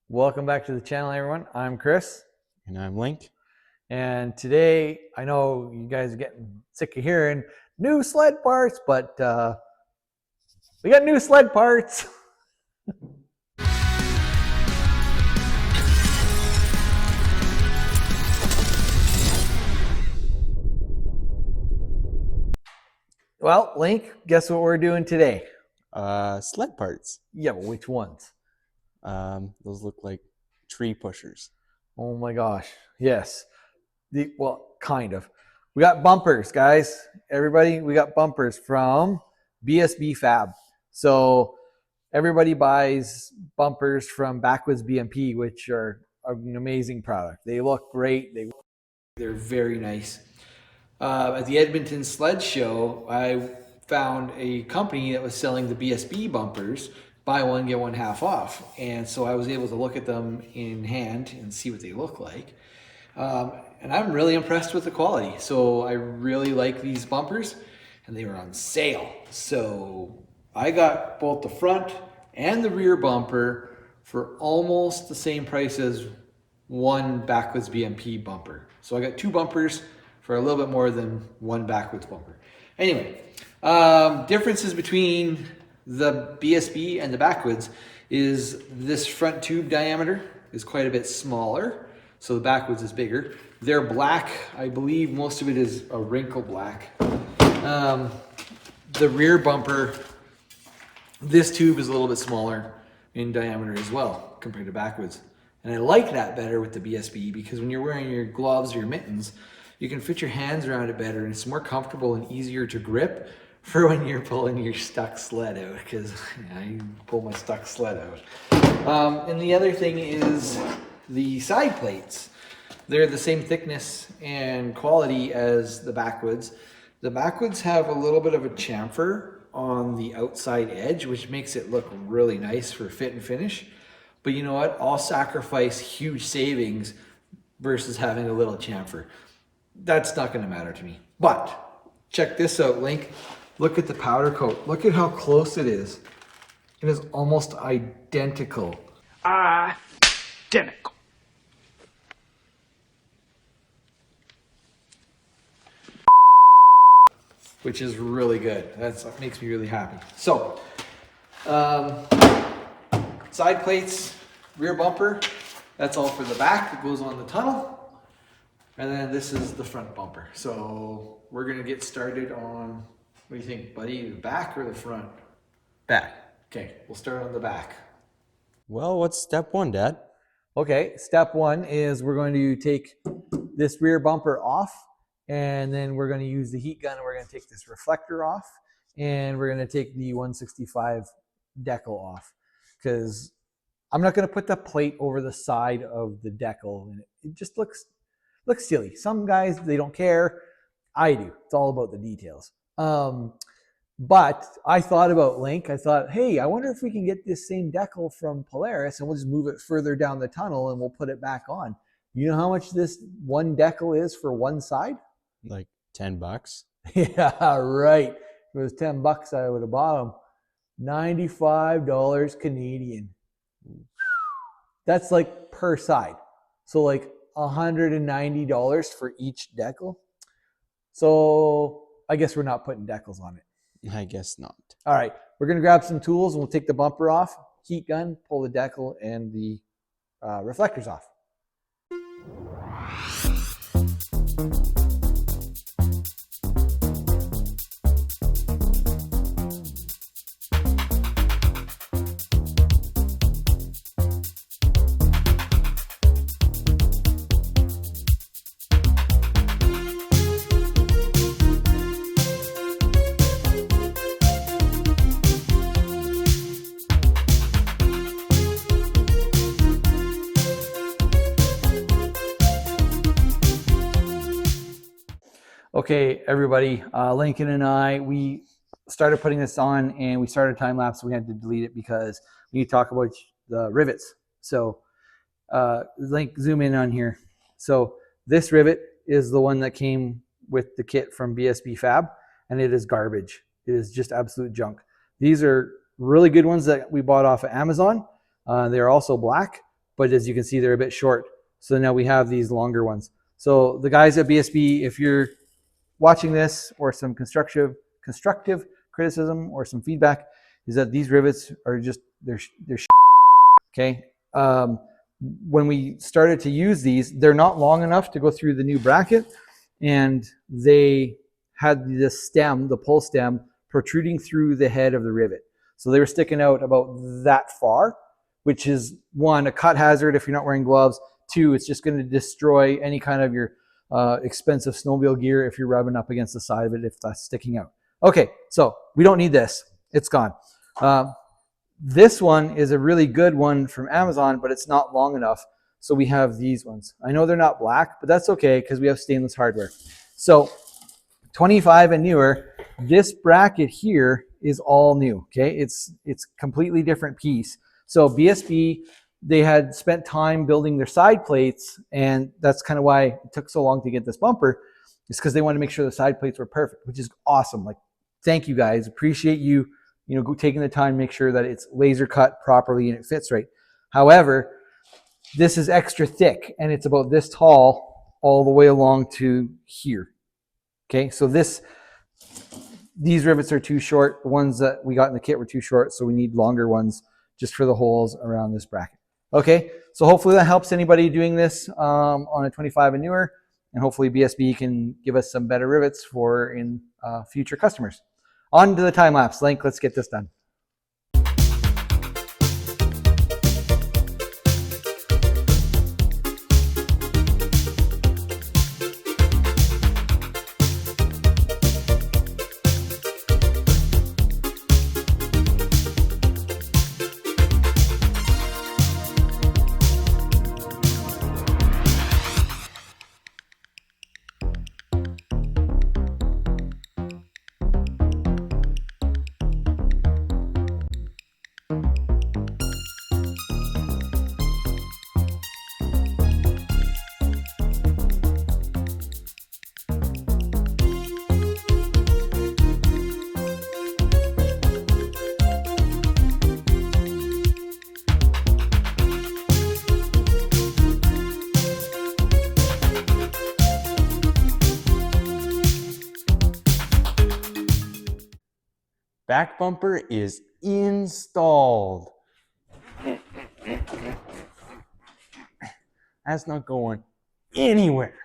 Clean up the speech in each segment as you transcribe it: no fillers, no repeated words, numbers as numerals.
Welcome back to the channel, everyone. I'm Chris. And I'm Link. And today, I know you guys are getting sick of hearing new sled parts, but we got new sled parts. Well, Link, guess what we're doing today? Sled parts. Yeah, but which ones? Those look like tree pushers. Oh my gosh. Yes. Well, kind of. We got bumpers, guys. Everybody, we got bumpers from BSB Fab. So everybody buys bumpers from Backwoods BMP, which are an amazing product. They look great. They're very nice. At the Edmonton Sled Show, I found a company that was selling the BSB bumpers, buy one, get one half off. And so I was able to look at them in hand and see what they look like. And I'm really impressed with the quality. So I really like these bumpers, and they were on sale. So I got both the front and the rear bumper for almost the same price as one Backwoods BMP bumper. So I got two bumpers for a little bit more than one Backwoods bumper. Anyway, differences between the BSB and the Backwoods is this front tube diameter is quite a bit smaller. So the Backwoods is bigger. They're black. I believe most of it is a wrinkle black. The rear bumper, this tube is a little bit smaller in diameter as well compared to Backwoods. And I like that better with the BSB because when you're wearing your gloves or your mittens, you can fit your hands around it better and it's more comfortable and easier to grip for when you're pulling your stuck sled out, because I pull my stuck sled out. And the other thing is the side plates. They're the same thickness and quality as the Backwoods. The Backwoods have a little bit of a chamfer on the outside edge, which makes it look really nice for fit and finish. But you know what? I'll sacrifice huge savings versus having a little chamfer. That's not going to matter to me. But check this out, Link. Look at the powder coat. Look at how close it is. It is almost identical. Identical. Which is really good. That makes me really happy. So, side plates, rear bumper, that's all for the back. It goes on the tunnel. And then this is the front bumper. So we're gonna get started on, what do you think, buddy? The back or the front? Back. Okay, we'll start on the back. Well, what's step one, Dad? Okay, step one is we're going to take this rear bumper off, and then we're going to use the heat gun, and we're going to take this reflector off, and we're going to take the 165 decal off, because I'm not going to put the plate over the side of the decal, and it just looks silly. Some guys, they don't care. I do. It's all about the details. But I thought about Link. I thought, hey, I wonder if we can get this same decal from Polaris and we'll just move it further down the tunnel and we'll put it back on. You know how much this one decal is for one side? Like $10. Yeah, right. If it was $10, I would have bought them. $95 Canadian. That's like per side. So like $190 for each decal. So I guess we're not putting decals on it. I guess not. All right, we're gonna grab some tools and we'll take the bumper off, heat gun, pull the decal and the reflectors off. Okay, everybody, Lincoln and I, we started putting this on and we started time lapse. We had to delete it because we need to talk about the rivets. So Link, zoom in on here. So this rivet is the one that came with the kit from BSB Fab, and it is garbage. It is just absolute junk. These are really good ones that we bought off of Amazon. They're also black, but as you can see, they're a bit short. So now we have these longer ones. So the guys at BSB, if you're watching this, or some constructive criticism or some feedback, is that these rivets are just, they're okay. When we started to use these, they're not long enough to go through the new bracket, and they had the stem, the pull stem, protruding through the head of the rivet. So they were sticking out about that far, which is, one, a cut hazard if you're not wearing gloves. Two, it's just going to destroy any kind of your expensive snowmobile gear if you're rubbing up against the side of it, if that's sticking out. Okay, so we don't need this. It's gone. This one is a really good one from Amazon, but it's not long enough. So we have these ones. I know they're not black, but that's okay because we have stainless hardware. So 25 and newer, this bracket here is all new. Okay, it's completely different piece. So BSB, they had spent time building their side plates, and that's kind of why it took so long to get this bumper. It's because they wanted to make sure the side plates were perfect, which is awesome. Like, thank you guys, appreciate you, taking the time to make sure that it's laser cut properly and it fits right. However, this is extra thick, and it's about this tall all the way along to here. Okay, so these rivets are too short. The ones that we got in the kit were too short, so we need longer ones just for the holes around this bracket. Okay, so hopefully that helps anybody doing this on a 25 and newer, and hopefully BSB can give us some better rivets for in future customers. On to the time lapse. Link, let's get this done. Back bumper is installed. That's not going anywhere.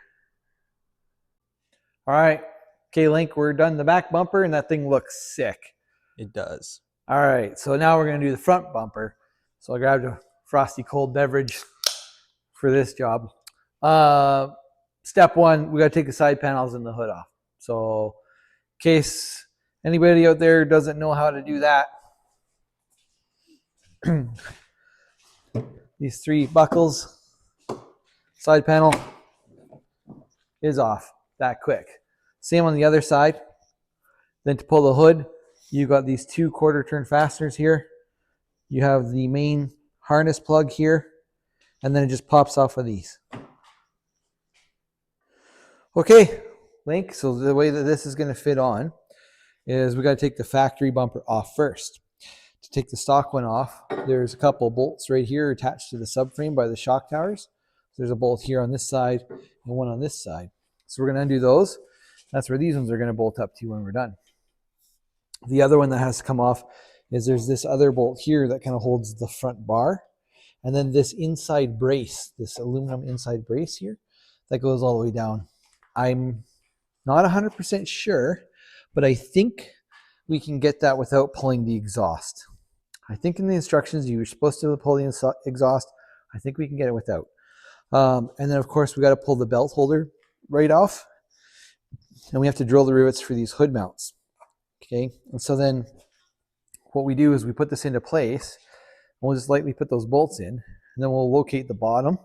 All right. Okay, Link, we're done the back bumper, and that thing looks sick. It does. All right, so now we're going to do the front bumper. So I grabbed a frosty cold beverage for this job. Step one, we got to take the side panels and the hood off. So in case anybody out there doesn't know how to do that, these three buckles, side panel is off that quick. Same on the other side. Then to pull the hood, you got these 2 quarter turn fasteners here. You have the main harness plug here, and then it just pops off of these. Okay, Link, so the way that this is going to fit on is we got to take the factory bumper off first. To take the stock one off, there's a couple bolts right here attached to the subframe by the shock towers. There's a bolt here on this side and one on this side. So we're going to undo those. That's where these ones are going to bolt up to when we're done. The other one that has to come off is there's this other bolt here that kind of holds the front bar. And then this inside brace, this aluminum inside brace here, that goes all the way down. I'm not 100% sure, but I think we can get that without pulling the exhaust. I think in the instructions you were supposed to pull the exhaust. I think we can get it without. And then of course we got to pull the belt holder right off, and we have to drill the rivets for these hood mounts. Okay, and so then what we do is we put this into place, and we'll just lightly put those bolts in, and then we'll locate the bottom,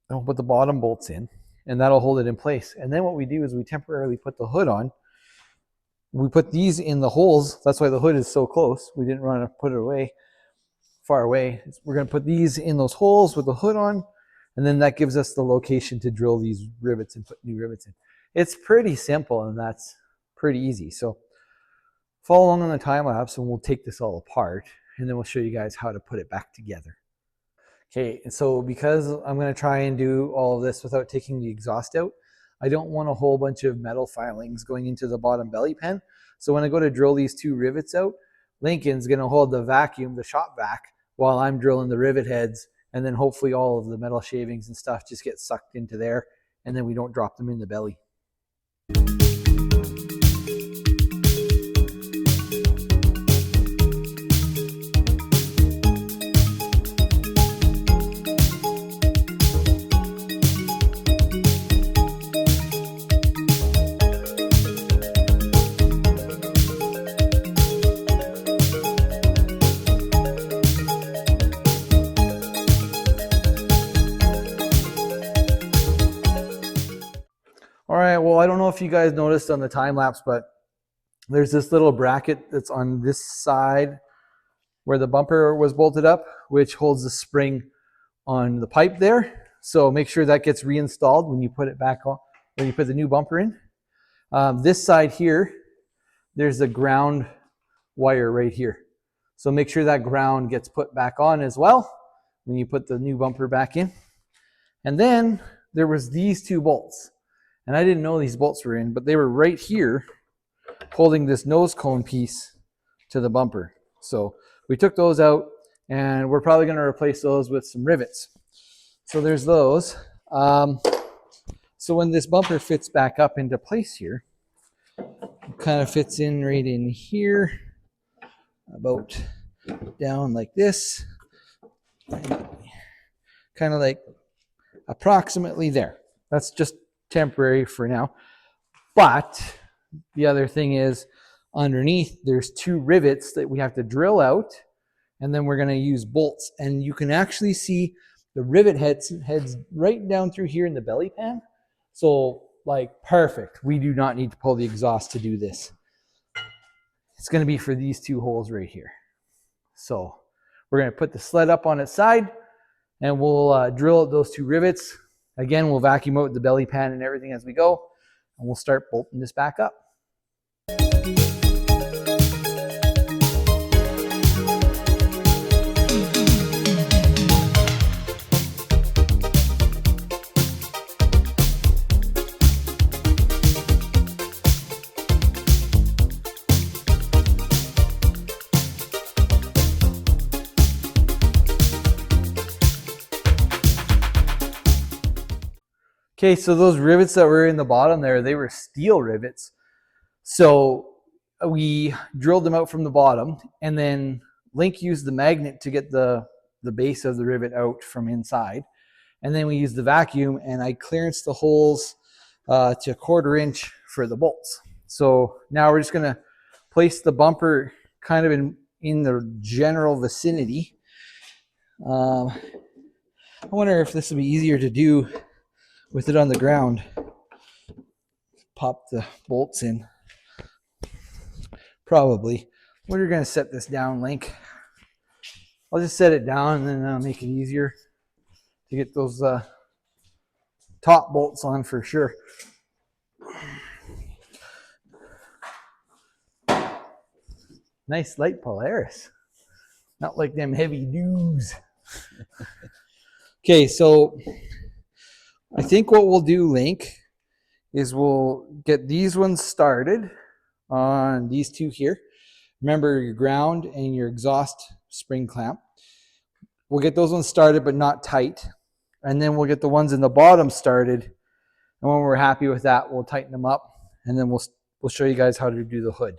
and we'll put the bottom bolts in, and that'll hold it in place. And then what we do is we temporarily put the hood on. We put these in the holes. That's why the hood is so close. We didn't want to put it away, far away. We're going to put these in those holes with the hood on, and then that gives us the location to drill these rivets and put new rivets in. It's pretty simple, and that's pretty easy. So follow along on the time lapse, and we'll take this all apart, and then we'll show you guys how to put it back together. Okay, and so because I'm going to try and do all of this without taking the exhaust out, I don't want a whole bunch of metal filings going into the bottom belly pan. So when I go to drill these 2 rivets out, Lincoln's going to hold the vacuum, the shop vac, while I'm drilling the rivet heads, and then hopefully all of the metal shavings and stuff just get sucked into there, and then we don't drop them in the belly. All right, well, I don't know if you guys noticed on the time lapse, but there's this little bracket that's on this side where the bumper was bolted up, which holds the spring on the pipe there. So make sure that gets reinstalled when you put it back on, when you put the new bumper in. This side here, there's a ground wire right here. So make sure that ground gets put back on as well when you put the new bumper back in. And then there was these 2 bolts. And I didn't know these bolts were in, but they were right here holding this nose cone piece to the bumper. So we took those out, and we're probably going to replace those with some rivets. So there's those. So when this bumper fits back up into place here, it kind of fits in right in here, about down like this, kind of like approximately there. That's just temporary for now. But the other thing is, underneath there's 2 rivets that we have to drill out, and then we're going to use bolts, and you can actually see the rivet heads right down through here in the belly pan. So like perfect. We do not need to pull the exhaust to do this. It's going to be for these 2 holes right here. So we're going to put the sled up on its side, and we'll drill out those 2 rivets. Again, we'll vacuum out the belly pan and everything as we go, and we'll start bolting this back up. Okay, so those rivets that were in the bottom there, they were steel rivets. So we drilled them out from the bottom, and then Link used the magnet to get the base of the rivet out from inside. And then we used the vacuum, and I clearanced the holes to 1/4 inch for the bolts. So now we're just gonna place the bumper kind of in the general vicinity. I wonder if this would be easier to do with it on the ground. Pop the bolts in. Probably. We're going to set this down, Link. I'll just set it down, and then that'll make it easier to get those top bolts on for sure. Nice light Polaris. Not like them heavy dudes. Okay, so I think what we'll do, Link, is we'll get these ones started on these 2 here. Remember your ground and your exhaust spring clamp. We'll get those ones started, but not tight. And then we'll get the ones in the bottom started. And when we're happy with that, we'll tighten them up. And then we'll show you guys how to do the hood.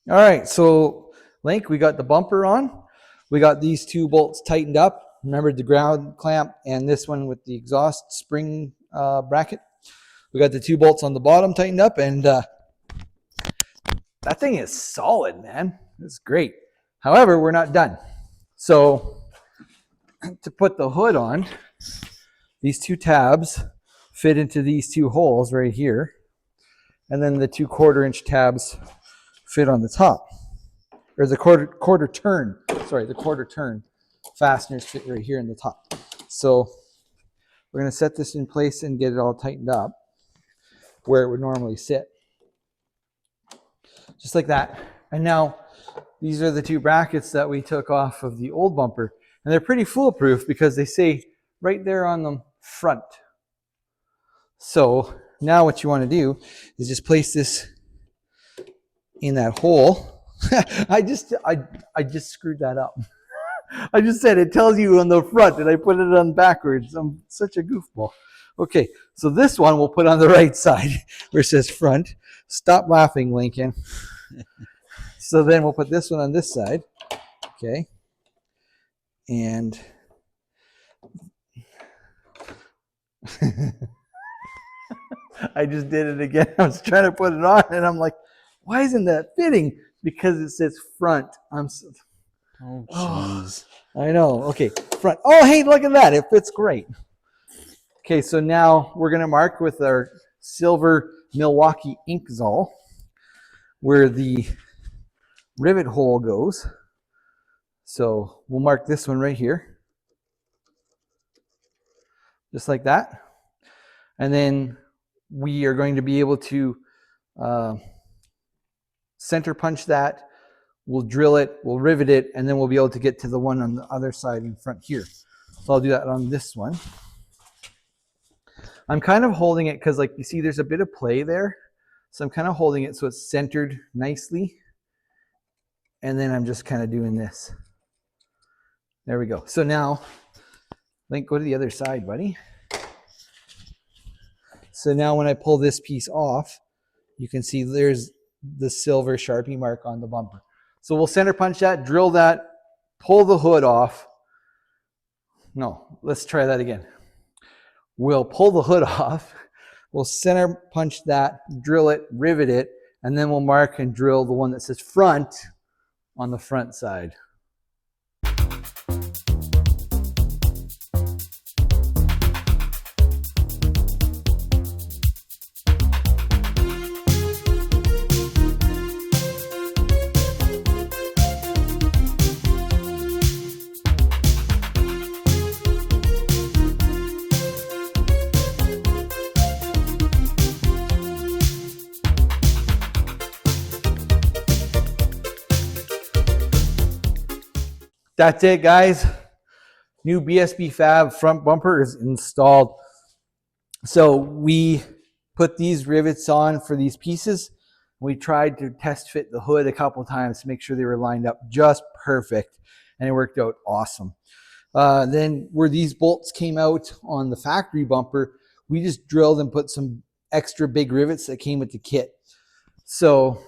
All right, so Link, we got the bumper on. We got these 2 bolts tightened up. Remember the ground clamp and this one with the exhaust spring bracket. We got the 2 bolts on the bottom tightened up, and that thing is solid, man. It's great. However, we're not done. So to put the hood on, these two tabs fit into these two holes right here. And then the 2 1/4-inch tabs fit on the top. Or the quarter turn fasteners fit right here in the top. So we're going to set this in place and get it all tightened up where it would normally sit. Just like that. And now these are the 2 brackets that we took off of the old bumper. And they're pretty foolproof because they say right there on the front. So now what you want to do is just place this in that hole. I just screwed that up. I just said it tells you on the front and I put it on backwards. I'm such a goofball. Okay, so this one we'll put on the right side where it says front. Stop laughing, Lincoln. So then we'll put this one on this side. Okay. And I just did it again. I was trying to put it on and I'm like, why isn't that fitting? Because it says front. Oh, jeez. I know. Okay, front. Oh, hey, look at that. It fits great. Okay, so now we're going to mark with our silver Milwaukee Inkzol where the rivet hole goes. So we'll mark this one right here. Just like that. And then we are going to be able to center punch that. We'll drill it, we'll rivet it, and then we'll be able to get to the one on the other side in front here. So I'll do that on this one. I'm kind of holding it because, like, you see there's a bit of play there. So I'm kind of holding it so it's centered nicely. And then I'm just kind of doing this. There we go. So now, Link, go to the other side, buddy. So now when I pull this piece off, you can see there's the silver Sharpie mark on the bumper. So we'll center punch that, drill that, pull the hood off. No, let's try that again. We'll pull the hood off. We'll center punch that, drill it, rivet it, and then we'll mark and drill the one that says front on the front side. That's it, guys. New BSB Fab front bumper is installed. So we put these rivets on for these pieces. We tried to test fit the hood a couple times to make sure they were lined up just perfect, and it worked out awesome. Then where these bolts came out on the factory bumper, we just drilled and put some extra big rivets that came with the kit. So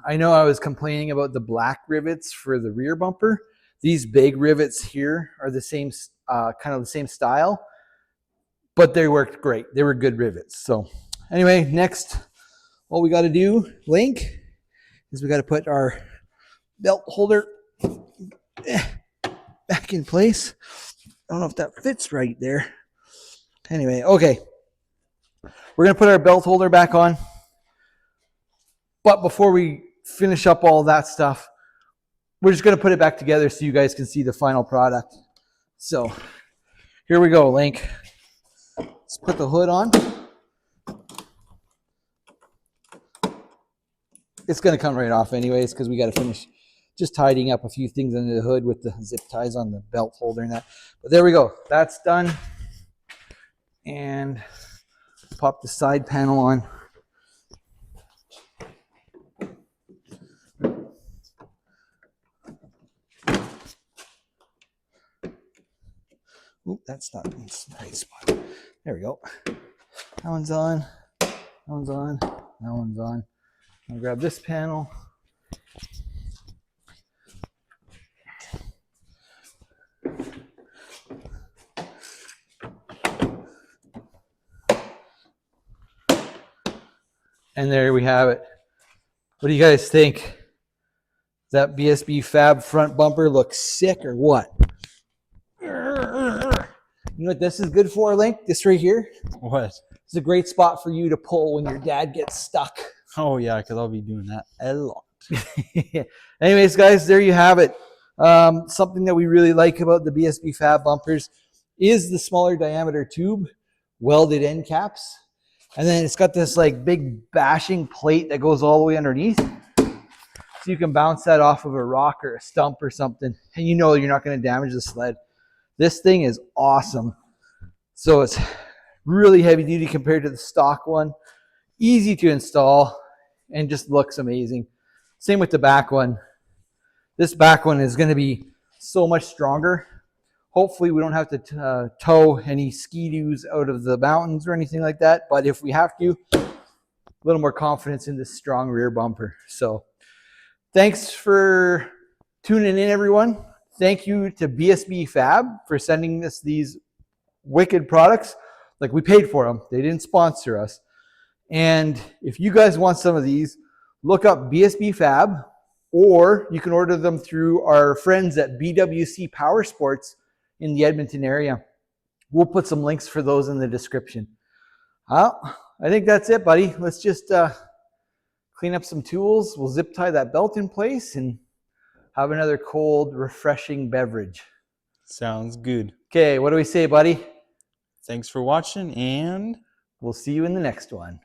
I know I was complaining about the black rivets for the rear bumper. These big rivets here are the same, kind of the same style, but they worked great. They were good rivets. So anyway, next, all we got to do, Link, is we got to put our belt holder back in place. I don't know if that fits right there. Anyway, okay. We're going to put our belt holder back on. But before we finish up all that stuff, we're just going to put it back together so you guys can see the final product. So here we go, Link. Let's put the hood on. It's going to come right off anyways because we got to finish just tidying up a few things under the hood with the zip ties on the belt holder and that. But there we go. That's done. And pop the side panel on. Oop, that's not in the right spot. There we go. That one's on. That one's on. That one's on. I'm gonna grab this panel. And there we have it. What do you guys think? Does that BSB Fab front bumper look sick or what? You know what this is good for, Link? This right here? What? It's a great spot for you to pull when your dad gets stuck. Oh yeah, because I'll be doing that a lot. Anyways, guys, there you have it. Something that we really like about the BSB Fab bumpers is the smaller diameter tube, welded end caps. And then it's got this like big bashing plate that goes all the way underneath. So you can bounce that off of a rock or a stump or something. And you know you're not going to damage the sled. This thing is awesome. So it's really heavy duty compared to the stock one. Easy to install and just looks amazing. Same with the back one. This back one is going to be so much stronger. Hopefully we don't have to tow any ski-doos out of the mountains or anything like that. But if we have to, a little more confidence in this strong rear bumper. So thanks for tuning in, everyone. Thank you to BSB Fab for sending us these wicked products. Like, we paid for them. They didn't sponsor us. And if you guys want some of these, look up BSB Fab, or you can order them through our friends at BWC Power Sports in the Edmonton area. We'll put some links for those in the description. I think that's it, buddy. Let's just clean up some tools. We'll zip tie that belt in place and have another cold, refreshing beverage. Sounds good. Okay, what do we say, buddy? Thanks for watching, and We'll see you in the next one.